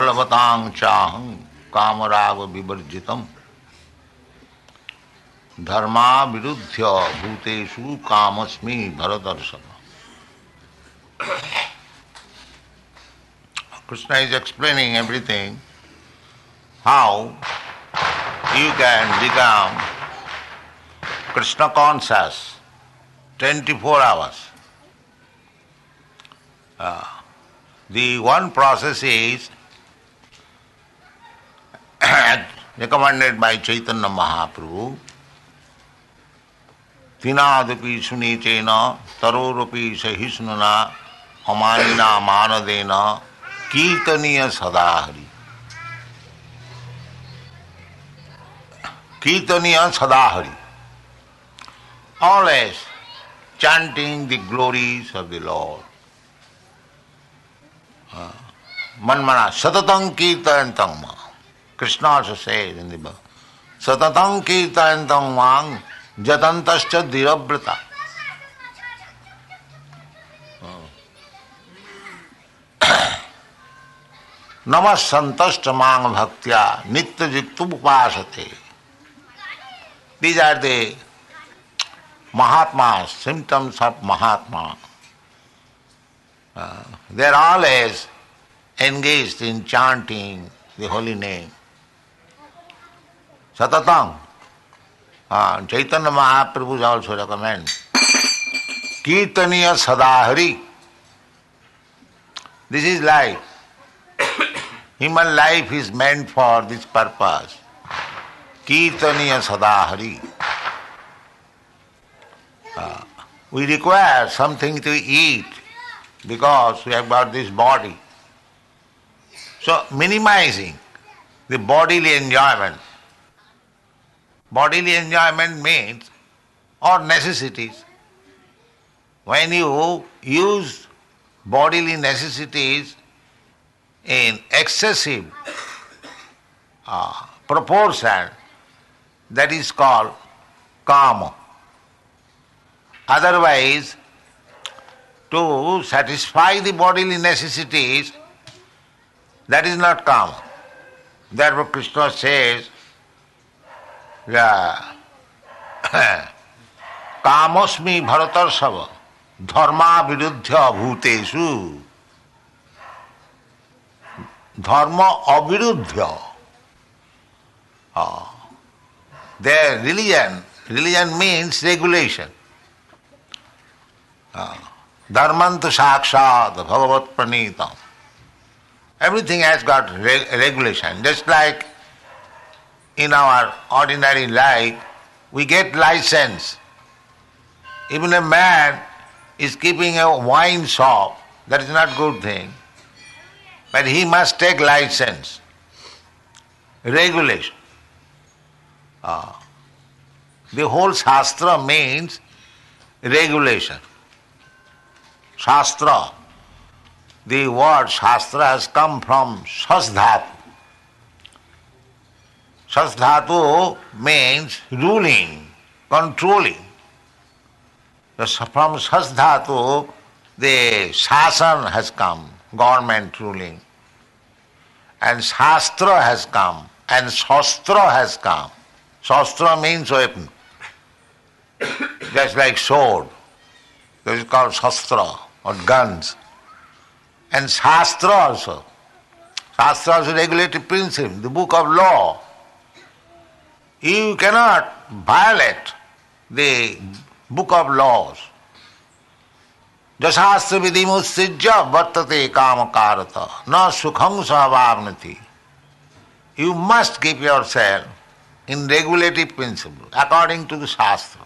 बलवतां चाहं कामराग विवर्जितम धर्मा विरुद्ध भूतेषु कामस्मि भरतर्षभ. Krishna is explaining everything, how you can become Krishna conscious 24 hours. The one process is recommended by Chaitanya Mahaprabhu. Tinadapi sunitena tarorapi sahisnuna amanina manadena kirtaniya sadahari. Kirtaniya sadahari. Always chanting the glories of the Lord. Manmana satatang kirtayantam ma. Krishna also says in the book, satatang kirtayantam mang jatantascha dhirabrata. Namasantashcha mang bhaktya nitya jiktu upasate. These are the Mahatmas, symptoms of Mahatma. They are always engaged in chanting the holy name. Satatang. Chaitanya Mahaprabhu also recommends Kirtaniya Sadahari. This is life. Human life is meant for this purpose. Kirtaniya Sadahari. We require something to eat because we have got this body. So minimizing the bodily enjoyment. Bodily enjoyment means, or necessities. When you use bodily necessities in excessive proportion, that is called kama. Otherwise, to satisfy the bodily necessities, that is not kama. Therefore Krishna says, कामस्मि भरतर्षभ धर्मा विरुद्ध भूतेषु. धर्म अविरुद्ध. Their religion means regulation. Dharmantu sakshat bhagavat pranitam. Everything has got regulation. Just like in our ordinary life, we get license. Even a man is keeping a wine shop, that is not good thing. But he must take license. Regulation. The whole Shastra means regulation. Shastra. The word Shastra has come from Shasdhatu. Shasdhatu means ruling, controlling. From Shasdhatu, the Shasan has come, government ruling. And Shastra has come, and Shastra has come. Shastra means weapon. Just like sword. That is called Shastra, or guns. And Shastra also. Shastra is a regulative principle, the book of law. You cannot violate the book of laws. Jasastra vidimussijya vartate kamakarata na sukham savavnati. You must keep yourself in regulative principle according to the Shastra.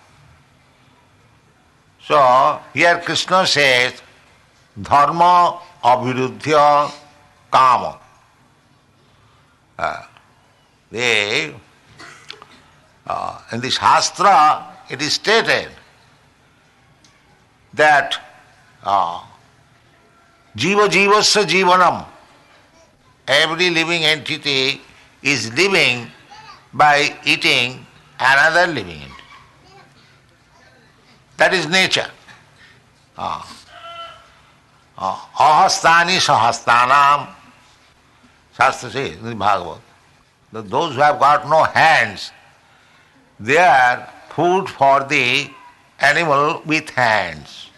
So here Krishna says dharma aviruddhya kama. In the Shastra it is stated that jiva jivasya jivanam, every living entity is living by eating another living entity. That is nature. Ahastani sahastanam Shastra says in the Bhagavad, that those who have got no hands, they are food for the animal with hands.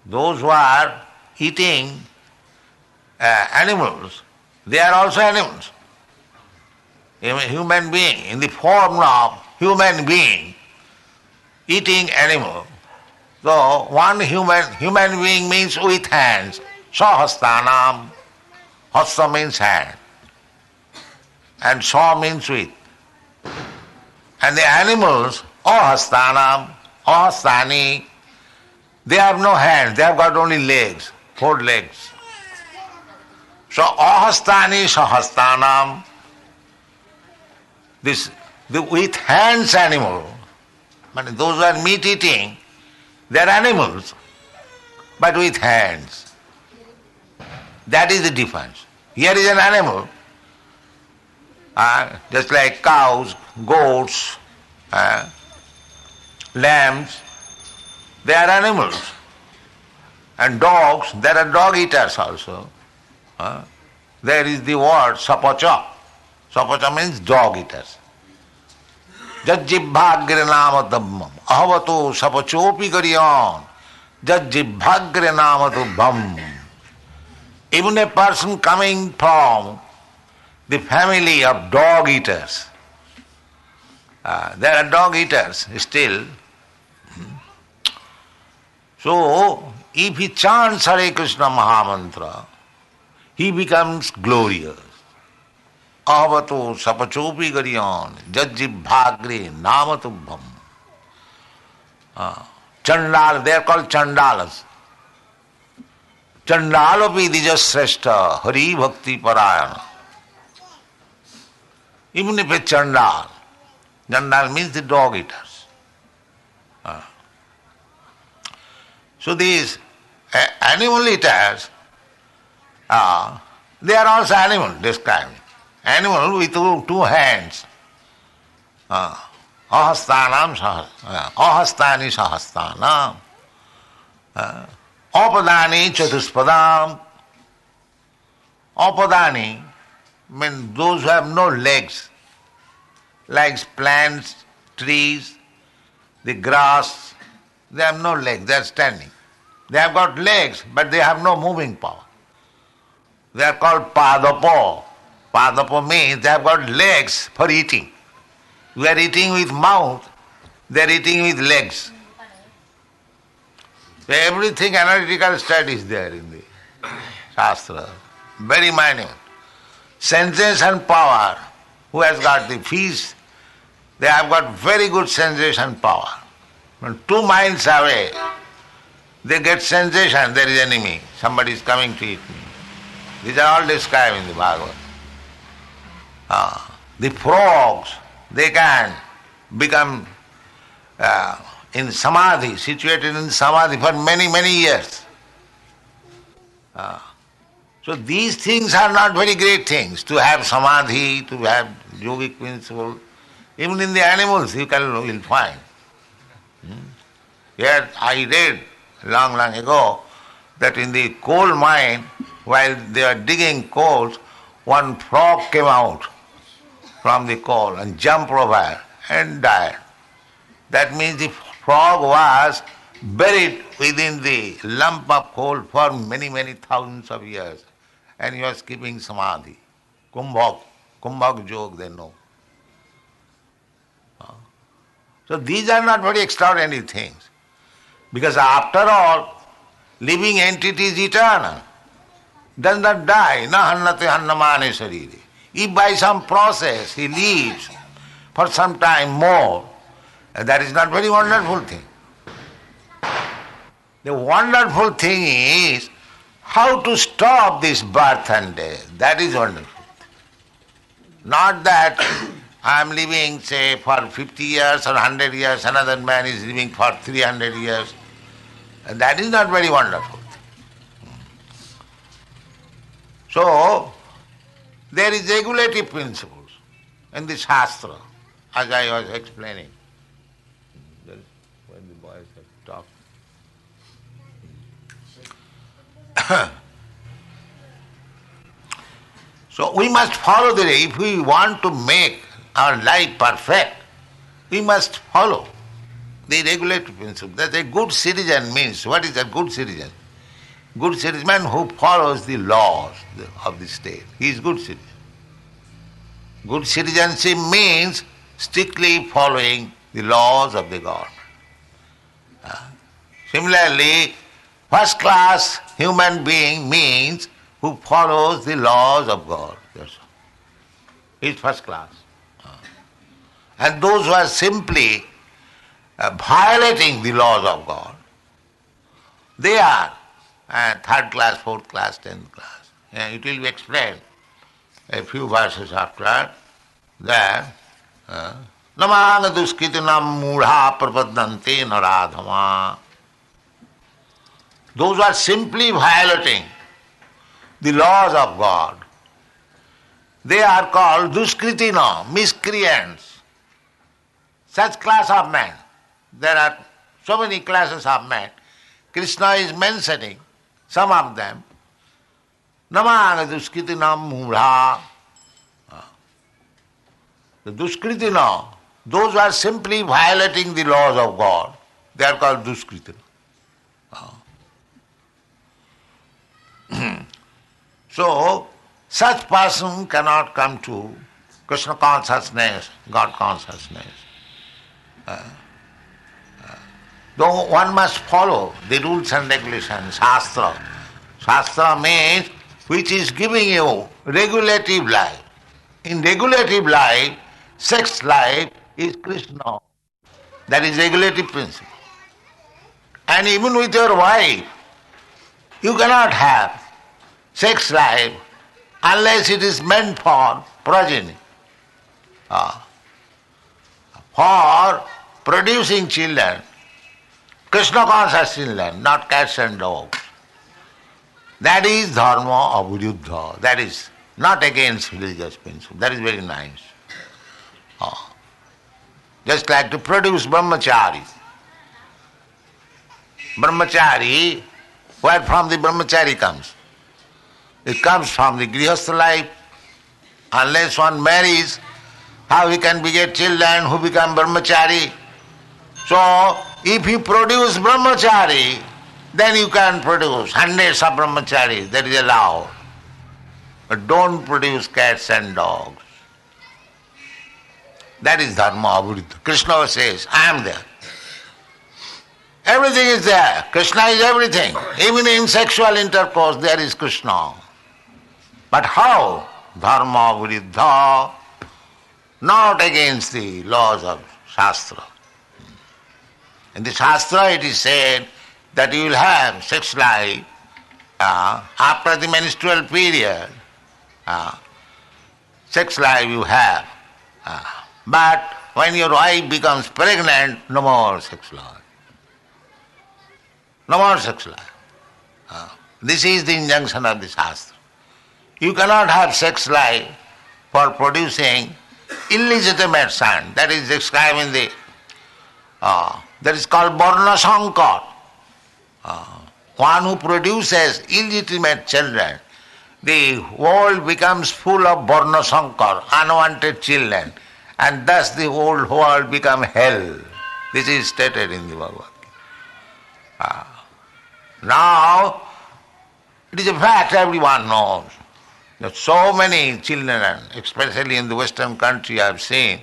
Those who are eating animals, they are also animals. A human being, in the form of human being, eating animal. So one human being means with hands. Sahastanam. Hasta means hand. And sa means with. And the animals, ahastanam, ahastani, they have no hands, they have got only legs, 4 legs. So ahastani sahastanam, the with hands animal, but those who are meat eating, they are animals, but with hands. That is the difference. Here is an animal, just like cows, goats, lambs, they are animals. And dogs, there are dog eaters also. There is the word sapacha. Sapacha means dog eaters. Jajjibhagre nama dhammam. Ahavato sapachopi garyan. Jajjibhagre nama dhammam. Even a person coming from the family of dog eaters, there are dog eaters still. So, if he chants Hare Krishna Mahamantra, he becomes glorious. Ahavato sapachopi garyan jajjibhagre namatubham. Chandal, they are called Chandalas. Chandalapi dijasreshta hari bhakti parayana. Even if a Chandal, Chandal means the dog eaters. So these animal eaters, they are also animal described. Animal with 2 hands. Ahastanam ahastani sahastanam. Apadani chatuspadam. Apadani means those who have no legs, like plants, trees, the grass, they have no legs, they are standing. They have got legs, but they have no moving power. They are called padapo. Padapo means they have got legs for eating. We are eating with mouth, they are eating with legs. So everything analytical studies there in the Shastra, very minute. Sensation power, who has got the fish, they have got very good sensation power. When 2 miles away, they get sensation, there is enemy, somebody is coming to eat me. These are all described in the Bhagavad. The frogs, they can become in samadhi, situated in samadhi for many, many years. So these things are not very great things, to have samadhi, to have yogic principle. Even in the animals you will find. Here I read long ago that in the coal mine, while they were digging coals, one frog came out from the coal and jumped over and died. That means the frog was buried within the lump of coal for many, many thousands of years, and he was keeping samadhi. Kumbhak joke they know. So these are not very extraordinary things, because after all, living entity is eternal, does not die, na hannate hannamane sarire. If by some process he lives for some time more, that is not very wonderful thing. The wonderful thing is how to stop this birth and death. That is wonderful. Not that I am living, say, for 50 years or 100 years, another man is living for 300 years. And that is not very wonderful. So, there is regulative principles in the Shastra, as I was explaining. That is when the boys have talked. So we must follow the, if we want to make our life perfect, we must follow the regulatory principle. That a good citizen means, what is a good citizen? Good citizen man who follows the laws of the state. He is good citizen. Good citizenship means strictly following the laws of the government. Similarly, first class human being means who follows the laws of God. That's all. He is first class. And those who are simply violating the laws of God, they are third class, fourth class, 10th class. It will be explained a few verses after that. Namanga duskritinam mudha prapadante naradhama. Those who are simply violating the laws of God, they are called duskritina, miscreants. Such class of men. There are so many classes of men. Krishna is mentioning some of them. Namanga duskritinam mudha. The duskritina, those who are simply violating the laws of God, they are called duskritina. So, such person cannot come to Krishna consciousness, God consciousness. Though one must follow the rules and regulations, Shastra. Shastra means which is giving you regulative life. In regulative life, sex life is Krishna. That is regulative principle. And even with your wife, you cannot have sex life unless it is meant for progeny. For producing children, Krishna conscious children, not cats and dogs. That is dharma aviruddha. That is not against religious principle. That is very nice. Just like to produce brahmachari. Brahmachari, where from the brahmachari comes? It comes from the grihastha life. Unless one marries, how he can beget children who become brahmachari? So, if you produce brahmachari, then you can produce hundreds of brahmacharis. That is allowed. But don't produce cats and dogs. That is dharma aviruddha. Krishna says, I am there. Everything is there. Krishna is everything. Even in sexual intercourse there is Krishna. But how? Dharma aviruddha. Not against the laws of Shastra. In the Shastra it is said that you will have sex life after the menstrual period. Sex life you have. But when your wife becomes pregnant, no more sex life. No more sex life. This is the injunction of the Shastra. You cannot have sex life for producing illegitimate son. That is described in the, that is called Varna Sankar. One who produces illegitimate children, the world becomes full of Varna Sankar, unwanted children, and thus the whole world becomes hell. This is stated in the Bhagavad Gita. Now, it is a fact everyone knows that so many children, especially in the Western country I have seen,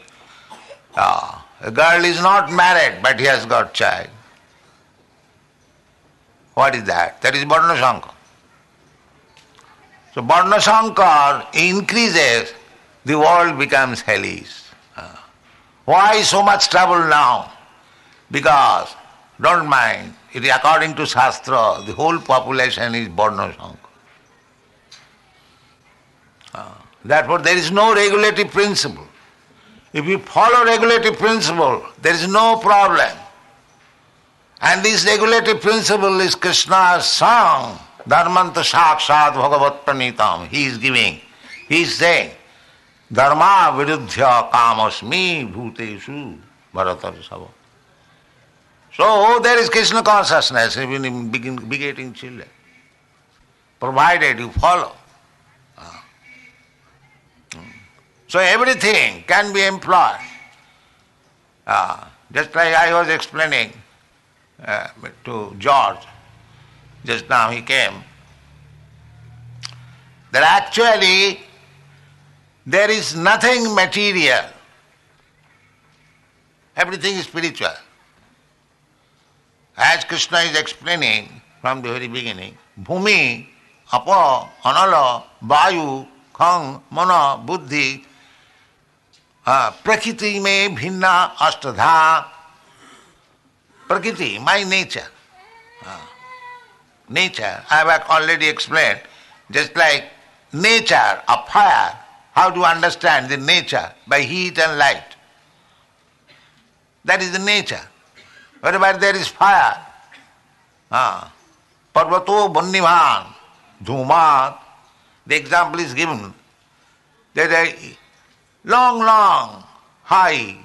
a girl is not married but he has got child. What is that? That is Varna Sankar. So Varna Sankar increases, the world becomes hellish. Why so much trouble now? Because, don't mind, it is according to Shastra, the whole population is Varna Sankar. Therefore there is no regulative principle. If you follow regulative principle, there is no problem. And this regulative principle is Krishna's song, Dharmanta Sakshat Bhagavat Pranitam. He is giving. He is saying, Dharma viruddhya kamasmi bhuteshu bharatarasava. So there is Krishna consciousness even in begetting children, provided you follow. So everything can be employed. Just like I was explaining to George, just now he came, that actually there is nothing material. Everything is spiritual. As Krishna is explaining from the very beginning, Bhumi, Apa, Anala, Vayu, Khang, Mana, Buddhi, Prakriti me bhinna ashtadha. Prakriti, my nature. Nature, I have already explained, just like nature of fire. How do you understand the nature? By heat and light. That is the nature. Wherever there is fire, Parvato Bunniman, Dhumat, the example is given. There is a long, high,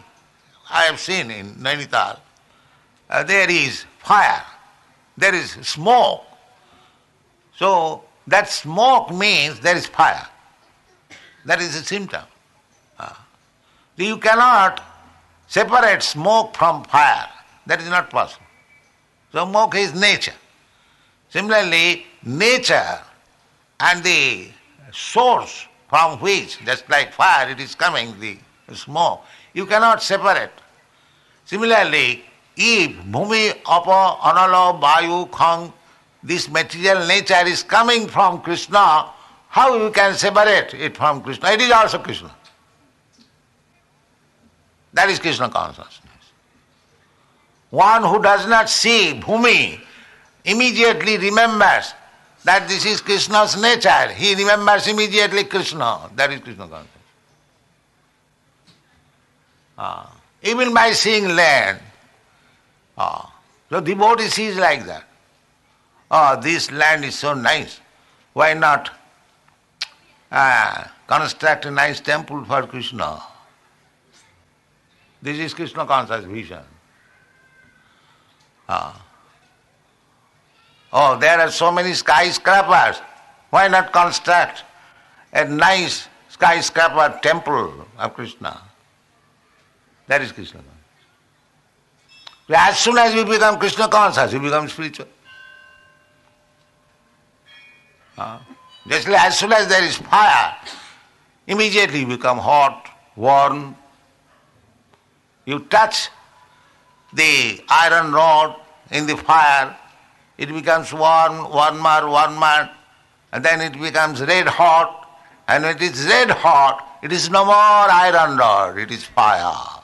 I have seen in Nainital, there is fire, there is smoke. So that smoke means there is fire. That is a symptom. You cannot separate smoke from fire. That is not possible. So smoke is nature. Similarly, nature and the source from which, just like fire, it is coming, the smoke, you cannot separate. Similarly, if Bhumi, Apa, Anala, Vayu, Khang, this material nature is coming from Krishna, how you can separate it from Krishna? It is also Krishna. That is Krishna consciousness. One who does not see Bhumi immediately remembers that this is Krishna's nature. He remembers immediately Krishna. That is Krishna consciousness. Even by seeing land, the devotee sees like that. This land is so nice. Why not construct a nice temple for Krishna? This is Krishna conscious vision. There are so many skyscrapers. Why not construct a nice skyscraper temple of Krishna? That is Krishna conscious. As soon as you become Krishna conscious, you become spiritual. Just like as soon as there is fire, immediately you become hot, warm. You touch the iron rod in the fire, it becomes warmer, and then it becomes red hot, and when it is red hot, it is no more iron rod, it is fire.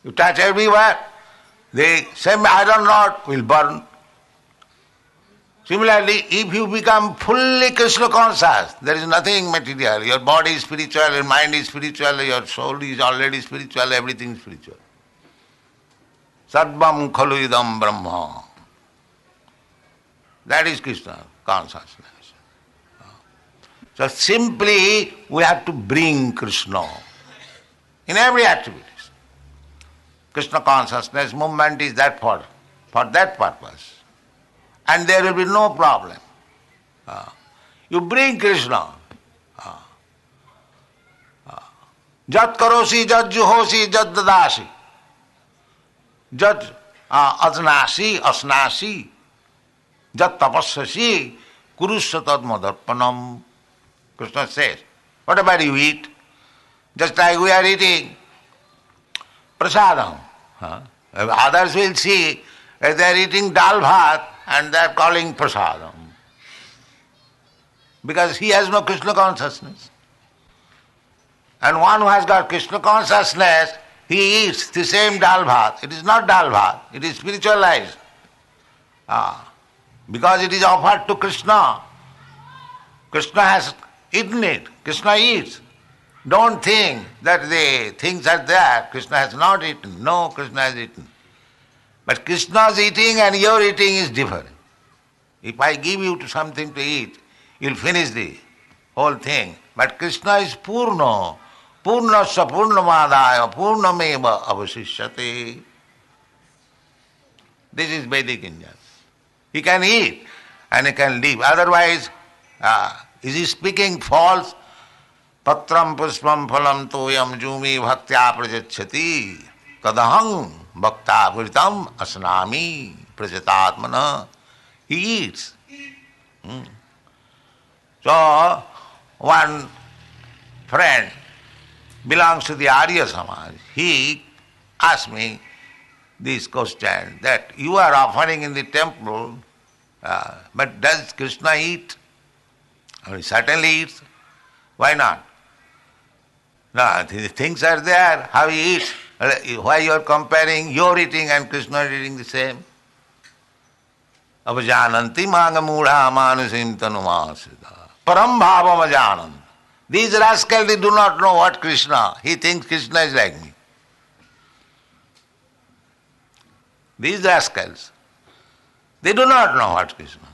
You touch everywhere, the same iron rod will burn. Similarly, if you become fully Krishna conscious, there is nothing material. Your body is spiritual, your mind is spiritual, your soul is already spiritual, everything is spiritual. Sarvam khalu idam brahma. That is Krishna consciousness. So simply we have to bring Krishna in every activity. Krishna consciousness movement is that for that purpose. And there will be no problem. You bring Krishna. Jat karosi, jat juhosi, jat dadasi. Jat asnasi, jat tapassasi, kurusya tad madarpanam. Krishna says, whatever you eat, just like we are eating prasadam. Others will see they are eating dal bhat and they are calling prasadam. Because he has no Krishna consciousness. And one who has got Krishna consciousness, he eats the same dal bhat. It is not dal bhat, it is spiritualized. Because it is offered to Krishna. Krishna has eaten it. Krishna eats. Don't think that the things are there. Krishna has not eaten. No, Krishna has eaten. But Krishna's eating and your eating is different. If I give you something to eat, you'll finish the whole thing. But Krishna is Purna. Purnasya Purnamadaya Purnameva avasishyate. This is Vedic India. He can eat and he can live. Otherwise, is he speaking false? Patram puspam phalam toyam jumi bhaktya prajachyati tadahang bhakta vritam asnami prajatatmana. He eats. So, one friend belongs to the Arya Samaj. He asked me this question, that you are offering in the temple, but does Krishna eat? I mean, certainly eats. Why not? No, the things are there, how he eats. Why you are comparing your eating and Krishna eating the same? Avajananti mangamudha manusim tanumasida. Param bhavam ajanant. These rascals, they do not know what Krishna. He thinks Krishna is like me. These rascals, they do not know what Krishna.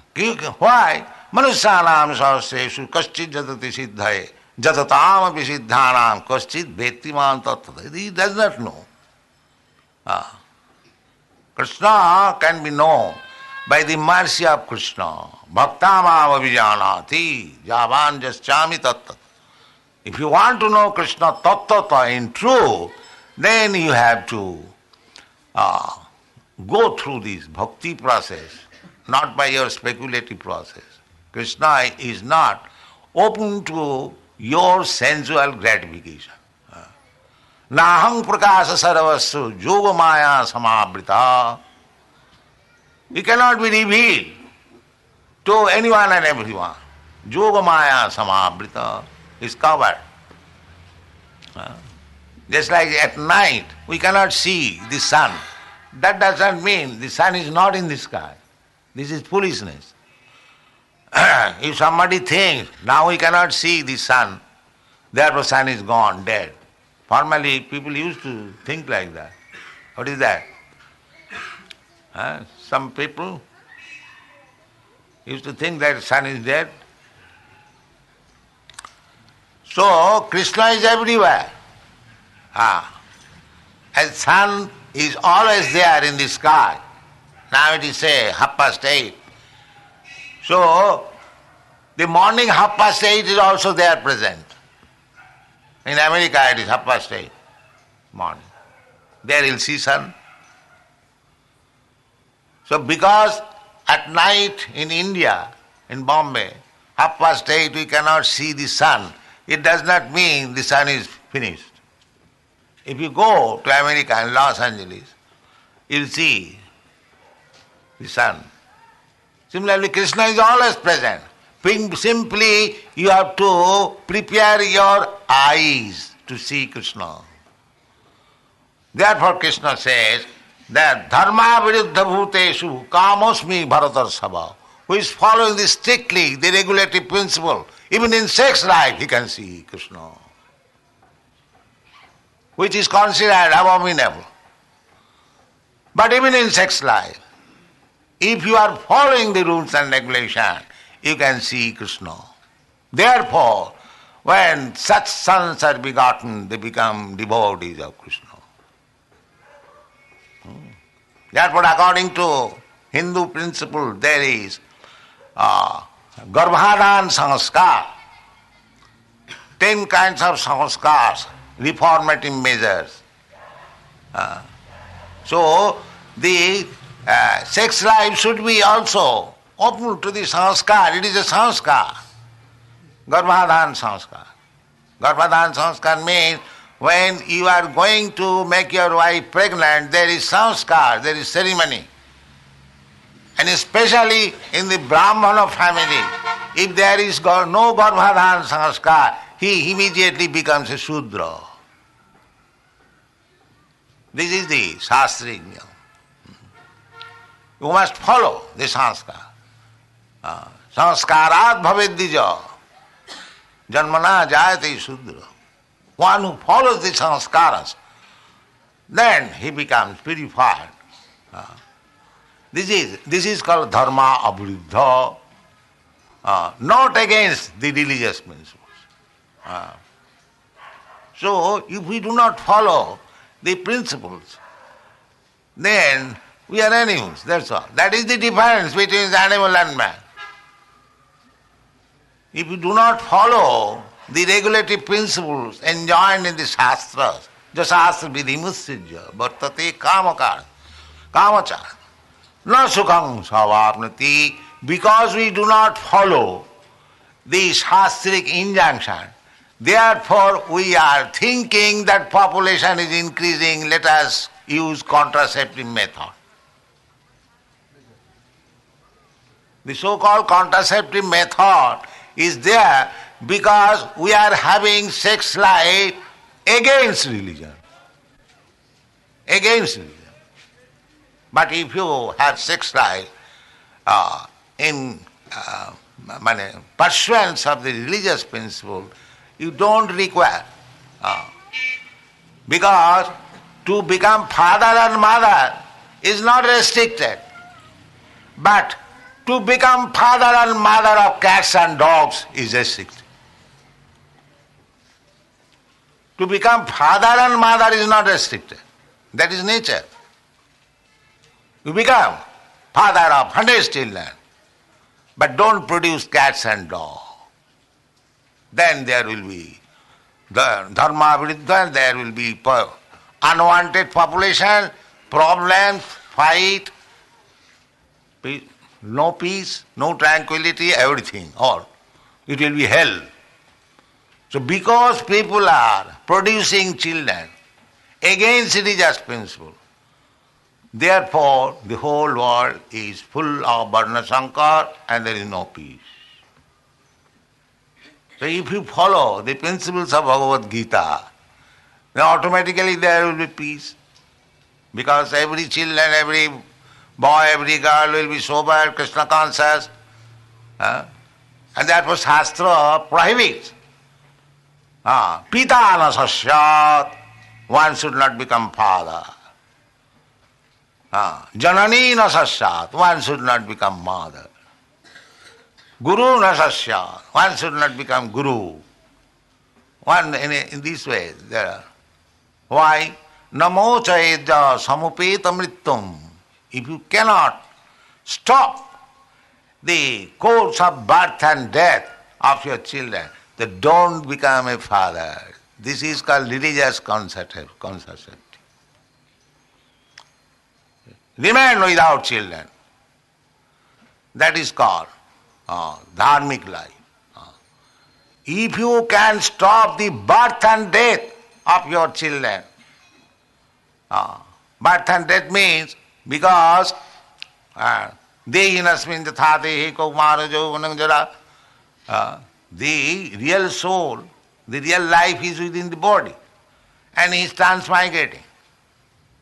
Why? Manusyanam sahasreshu kaschid jatati siddhaye jatatam api siddhanam kaschid bhettiman tattva. He does not know. Krishna can be known by the mercy of Krishna. Bhaktamam avijanati javan jaschami tattva. If you want to know Krishna tattva in truth, then you have to go through this bhakti process, not by your speculative process. Krishna is not open to your sensual gratification. Nahang prakasa saravasu yoga maya samabrita. He cannot be revealed to anyone and everyone. Yoga maya samabrita is covered. Just like at night, we cannot see the sun. That doesn't mean the sun is not in the sky. This is foolishness. If somebody thinks, now we cannot see the sun, therefore sun is gone, dead. Formerly, people used to think like that. What is that? Some people used to think that sun is dead. So, Krishna is everywhere. And sun is always there in the sky. Now it is say 8:30. So, the morning 8:30 is also there present. In America it is 8:30 morning. There you'll see sun. So because at night in India, in Bombay, 8:30 we cannot see the sun, it does not mean the sun is finished. If you go to America and Los Angeles, you'll see the sun. Similarly, Krishna is always present. Simply you have to prepare your eyes to see Krishna. Therefore Krishna says that dharma viruddha bhuteshu kamosmi bharatarshava, who is following this strictly, the regulative principle, even in sex life he can see Krishna, which is considered abominable. But even in sex life, if you are following the rules and regulations, you can see Krishna. Therefore, when such sons are begotten, they become devotees of Krishna. Therefore, according to Hindu principle, there is Garbhadan sanskar, 10 kinds of sanskars, reformative measures. So, the sex life should be also open to the sanskar. It is a sanskar. Garbhadan sanskar. Garbhadan sanskar means when you are going to make your wife pregnant, there is sanskar, there is ceremony. And especially in the Brahmana family, if there is no Garbhadan sanskar, he immediately becomes a Shudra. This is the Shastric niyam. You must follow the sanskar. Sanskarat bhavedija. Janmana jayate Shudra. One who follows the sanskaras, then he becomes purified. This is called dharma aviruddha, not against the religious principles. So, if we do not follow the principles, then we are animals, that's all. That is the difference between animal and man. If you do not follow the regulative principles enjoined in the Shastras. Jasastra vidhimussijya vartate kamakar, kamachar. Na sukham savapnati. Because we do not follow the Shastric injunction, therefore we are thinking that population is increasing, let us use contraceptive method. The so-called contraceptive method is there because we are having sex life against religion. Against religion. But if you have sex life in pursuance of the religious principle, you don't require. Because to become father and mother is not restricted. But to become father and mother of cats and dogs is restricted. To become father and mother is not restricted. That is nature. You become father of 100 children, but don't produce cats and dogs. Then there will be the dharma viruddha, there will be unwanted population, problems, fight, no peace, no tranquility, everything, all. It will be hell. So because people are producing children against religious principle, therefore the whole world is full of Varna Sankar and there is no peace. So if you follow the principles of Bhagavad Gita, then automatically there will be peace. Because every children, every boy, every girl will be sober, Krishna conscious. And therefore Shastra prohibits. Pita na sasyat, one should not become father. Janani na sasyat, one should not become mother. Guru na sasyat, one should not become guru. One in this way there are. Why? Namo chaedya samupeta mrittum. If you cannot stop the course of birth and death of your children, then don't become a father. This is called religious contraceptive. Remain without children. That is called dharmic life. If you can stop the birth and death of your children, birth and death means because dehinasmin jathate kaumara jauvanam jara, the real soul, the real life is within the body and he is transmigrating.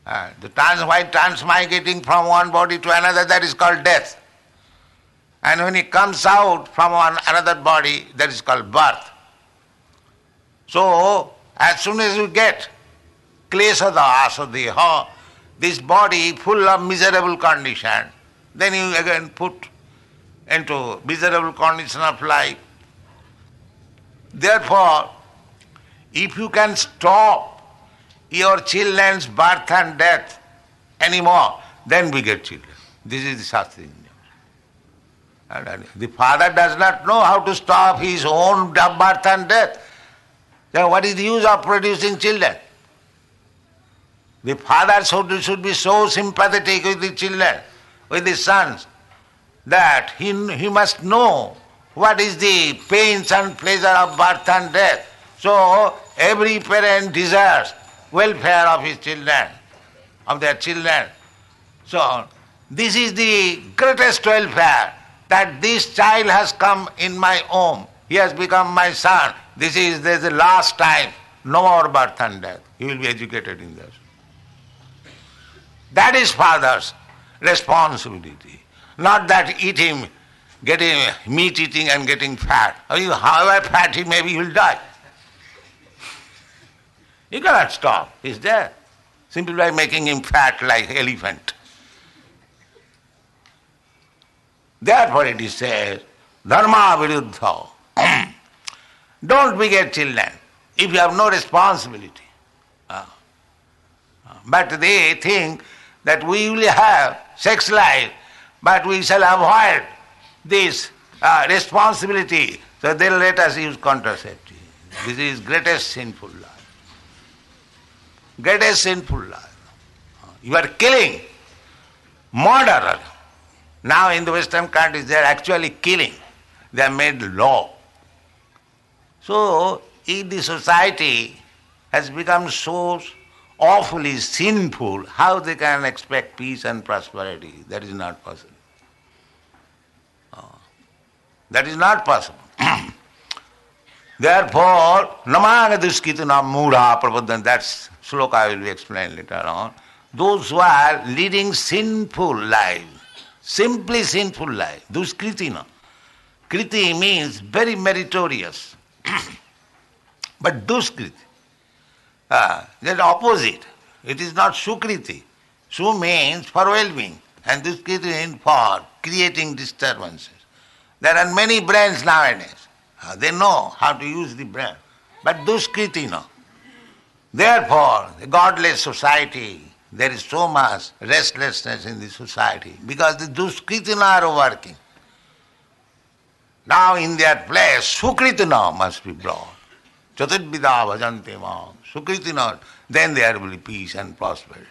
While transmigrating from one body to another, that is called death. And when he comes out from another body, that is called birth. So, as soon as you get klesada asadeha, this body full of miserable condition, then you again put into miserable condition of life. Therefore, if you can stop your children's birth and death anymore, then we get children. This is the Shastri. And the father does not know how to stop his own birth and death. Then what is the use of producing children? The father should be so sympathetic with the children, with the sons, that he must know what is the pains and pleasure of birth and death. So every parent desires welfare of his children, of their children. So this is the greatest welfare, that this child has come in my home, he has become my son. This is the last time, no more birth and death. He will be educated in this. That is father's responsibility. Not that getting meat eating and getting fat. However fat he may be, he will die. You cannot stop. He's there. Simply by making him fat like elephant. Therefore it is said, dharma viruddha. Don't beget children if you have no responsibility. But they think that we will have sex life, but we shall avoid this responsibility, so they'll let us use contraceptive. This is greatest sinful life. Greatest sinful life. You are killing, murderer. Now in the Western countries they are actually killing. They have made law. So if the society has become so awfully sinful, how they can expect peace and prosperity? That is not possible. That is not possible. Therefore, namaga duskitana mudha prabodhan, that sloka I will be explained later on. Those who are leading sinful life, simply sinful life, duskritina. Kriti means very meritorious. But duskriti, that opposite. It is not sukriti. Su means for well-being, and duskriti means for creating disturbances. There are many brains nowadays. They know how to use the brain. But duskriti no. Therefore, the godless society, there is so much restlessness in the society because the duskritina are working. Now in their place, sukritina must be brought. Chaturvida bhajante mam. Sukritina, then there will be peace and prosperity.